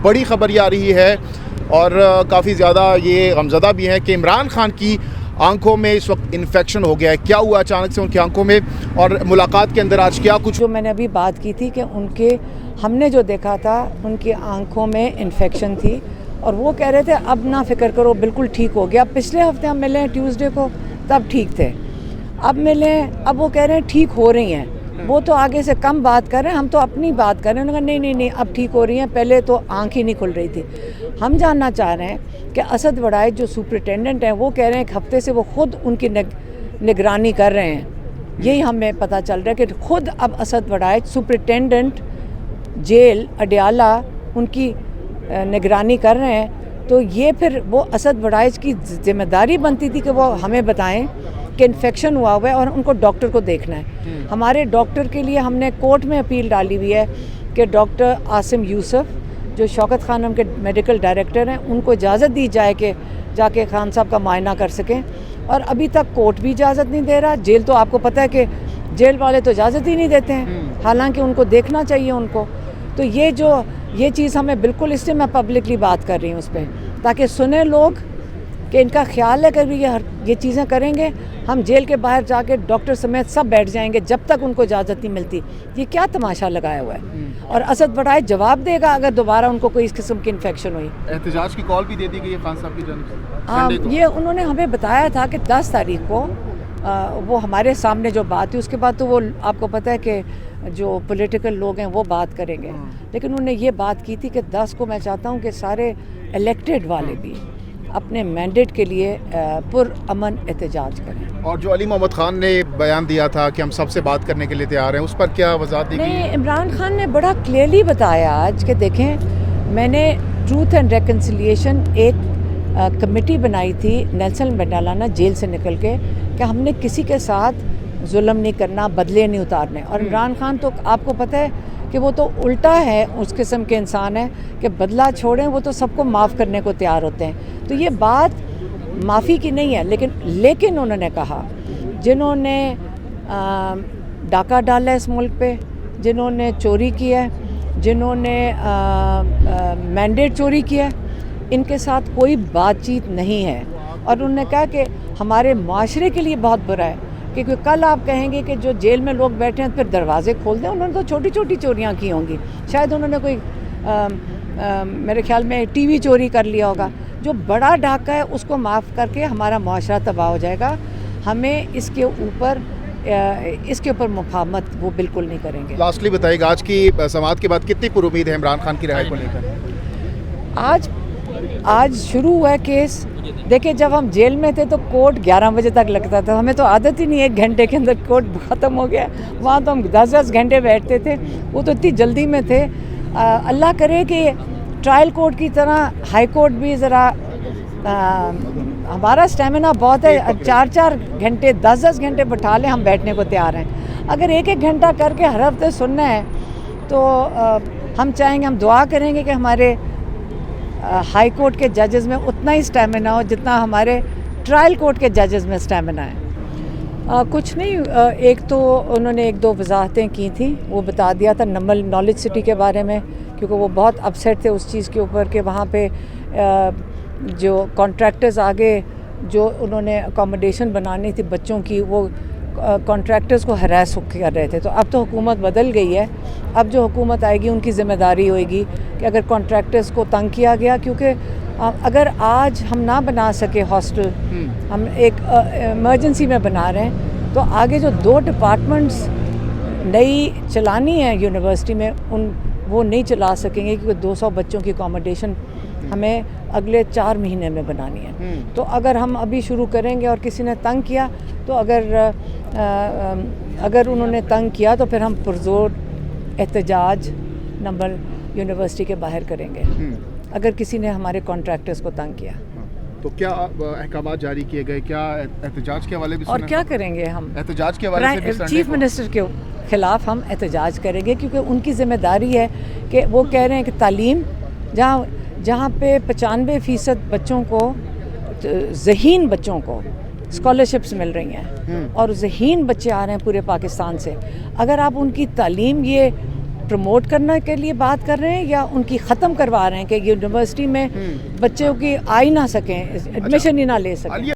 बड़ी खबर ये आ रही है और काफ़ी ज़्यादा ये गमज़दा भी है कि इमरान खान की आंखों में इस वक्त इन्फेक्शन हो गया है। क्या हुआ अचानक से उनकी आंखों में, और मुलाकात के अंदर आज क्या कुछ जो मैंने अभी बात की थी कि उनके हमने जो देखा था उनकी आंखों में इन्फेक्शन थी और वो कह रहे थे अब ना फिक्र करो बिल्कुल ठीक हो गया। पिछले हफ्ते हम मिले ट्यूसडे को, तब ठीक थे, अब मिले अब वो कह रहे हैं ठीक हो रही हैं। वो तो आगे से कम बात कर रहे हैं, हम तो अपनी बात कर रहे हैं। उन्होंने कहा नहीं अब ठीक हो रही हैं, पहले तो आँख ही नहीं खुल रही थी। हम जानना चाह रहे हैं कि असद वड़ाइच जो सुपरिटेंडेंट हैं वो कह रहे हैं एक हफ्ते से वो खुद उनकी निगरानी कर रहे हैं। यही हमें पता चल रहा है कि खुद अब असद वड़ाइच सुपरिटेंडेंट जेल अडयाला उनकी निगरानी कर रहे हैं। तो ये फिर वो असद वड़ाइच की जिम्मेदारी बनती थी कि वो हमें बताएं कि इन्फेक्शन हुआ है और उनको डॉक्टर को देखना है। हमारे डॉक्टर के लिए हमने कोर्ट में अपील डाली हुई है कि डॉक्टर आसिम यूसुफ जो शौकत खानम के मेडिकल डायरेक्टर हैं उनको इजाज़त दी जाए कि जाके खान साहब का मुआयना कर सकें। और अभी तक कोर्ट भी इजाज़त नहीं दे रहा, जेल तो आपको पता है कि जेल वाले तो इजाज़त ही नहीं देते हैं, हालांकि उनको देखना चाहिए उनको। तो ये चीज़ हमें बिल्कुल, इसलिए मैं पब्लिकली बात कर रही हूँ उस पर, ताकि सुने लोग कि इनका ख्याल है कि ये चीज़ें करेंगे हम जेल के बाहर जाके डॉक्टर समेत सब बैठ जाएंगे जब तक उनको इजाज़त नहीं मिलती। ये क्या तमाशा लगाया हुआ है। और असद वड़ाइच जवाब देगा अगर दोबारा उनको कोई इस किस्म की इन्फेक्शन हुई। एहतजाज की कॉल भी दे दी गई है खान साहब की जानब से। हाँ, ये उन्होंने हमें बताया था कि 10 तारीख को वो हमारे सामने जो बात हुई उसके बाद तो वो आपको पता है कि जो पॉलिटिकल लोग हैं वो बात करेंगे, लेकिन उन्होंने ये बात की थी कि 10 को मैं चाहता हूँ कि सारे इलेक्टेड वाले भी अपने मैंडेट के लिए पुरअमन एहतजाज करें। और जो अली मोहम्मद खान ने बयान दिया था कि हम सबसे बात करने के लिए तैयार हैं, उस पर क्या वजाहत दी गई? नहीं, इमरान खान ने बड़ा क्लियरली बताया आज कि देखें मैंने ट्रूथ एंड रिकन्सिलिएशन एक कमेटी बनाई थी नेल्सन मंडेला ना जेल से निकल के कि हमने किसी के साथ जुल्म नहीं करना, बदले नहीं उतारने। और इमरान खान तो आपको पता है कि वो तो उल्टा है, उस किस्म के इंसान है कि बदला छोड़ें, वो तो सबको माफ़ करने को तैयार होते हैं। तो ये बात माफ़ी की नहीं है, लेकिन उन्होंने कहा जिन्होंने डाका डाला इस मुल्क पे, जिन्होंने चोरी किया है, जिन्होंने मैंडेट चोरी किया है, इनके साथ कोई बातचीत नहीं है। और उन्होंने कहा कि हमारे माशरे के लिए बहुत बुरा है क्योंकि कल आप कहेंगे कि जो जेल में लोग बैठे हैं फिर दरवाजे खोल दें। उन्होंने तो छोटी छोटी चोरियां की होंगी, शायद उन्होंने कोई मेरे ख्याल में टीवी चोरी कर लिया होगा। जो बड़ा डाका है उसको माफ़ करके हमारा मुआशरा तबाह हो जाएगा। हमें इसके ऊपर मुफाहमत वो बिल्कुल नहीं करेंगे। लास्टली बताइएगा, आज की समाअत के बाद कितनी पुरुमीद है इमरान खान की रिहाई को लेकर? आज शुरू हुआ है केस। देखिए, जब हम जेल में थे तो कोर्ट 11 बजे तक लगता था, हमें तो आदत ही नहीं, 1 घंटे के अंदर कोर्ट ख़त्म हो गया। वहाँ तो हम 10-10 घंटे बैठते थे, वो तो इतनी जल्दी में थे। अल्लाह करे कि ट्रायल कोर्ट की तरह हाई कोर्ट भी ज़रा, हमारा स्टेमिना बहुत है, 4-4 घंटे 10-10 घंटे बैठा लें हम बैठने को तैयार हैं। अगर 1-1 घंटा करके हर हफ्ते सुनना है तो हम चाहेंगे, हम दुआ करेंगे कि हमारे हाई कोर्ट के जजेस में उतना ही स्टेमिना हो जितना हमारे ट्रायल कोर्ट के जजेस में स्टेमिना है। कुछ नहीं, एक तो उन्होंने 1-2 वजाहतें की थी, वो बता दिया था नॉलेज सिटी के बारे में, क्योंकि वो बहुत अपसेट थे उस चीज़ के ऊपर कि वहाँ पे जो कॉन्ट्रैक्टर्स आगे जो उन्होंने अकोमोडेशन बनानी थी बच्चों की, वो कॉन्ट्रैक्टर्स को हरास कर रहे थे। तो अब तो हुकूमत बदल गई है, अब जो हुकूमत आएगी उनकी ज़िम्मेदारी होगी कि अगर कॉन्ट्रैक्टर्स को तंग किया गया, क्योंकि अगर आज हम ना बना सके हॉस्टल, हम एक इमरजेंसी में बना रहे हैं, तो आगे जो 2 डिपार्टमेंट्स नई चलानी है यूनिवर्सिटी में वो नहीं चला सकेंगे क्योंकि 200 बच्चों की अकोमोडेशन हमें अगले 4 महीने में बनानी है। तो अगर हम अभी शुरू करेंगे और किसी ने तंग किया तो अगर उन्होंने तंग किया तो फिर हम पुरजोर एहतजाज नंबर यूनिवर्सिटी के बाहर करेंगे अगर किसी ने हमारे कॉन्ट्रैक्टर्स को तंग किया। तो क्या अहकाम जारी किए गए, क्या एहतजाज के हवाले भी और क्या करेंगे हम? एहतजाज के हवाले से चीफ मिनिस्टर के खिलाफ हम एहतजाज करेंगे क्योंकि उनकी ज़िम्मेदारी है कि वो कह रहे हैं कि तालीम जहाँ पे 95% बच्चों को, ज़हीन बच्चों को स्कॉलरशिप्स मिल रही हैं और ज़हीन बच्चे आ रहे हैं पूरे पाकिस्तान से, अगर आप उनकी तालीम ये प्रमोट करने के लिए बात कर रहे हैं या उनकी ख़त्म करवा रहे हैं कि यूनिवर्सिटी में बच्चों की आ ही ना सकें, एडमिशन ही ना ले सकें?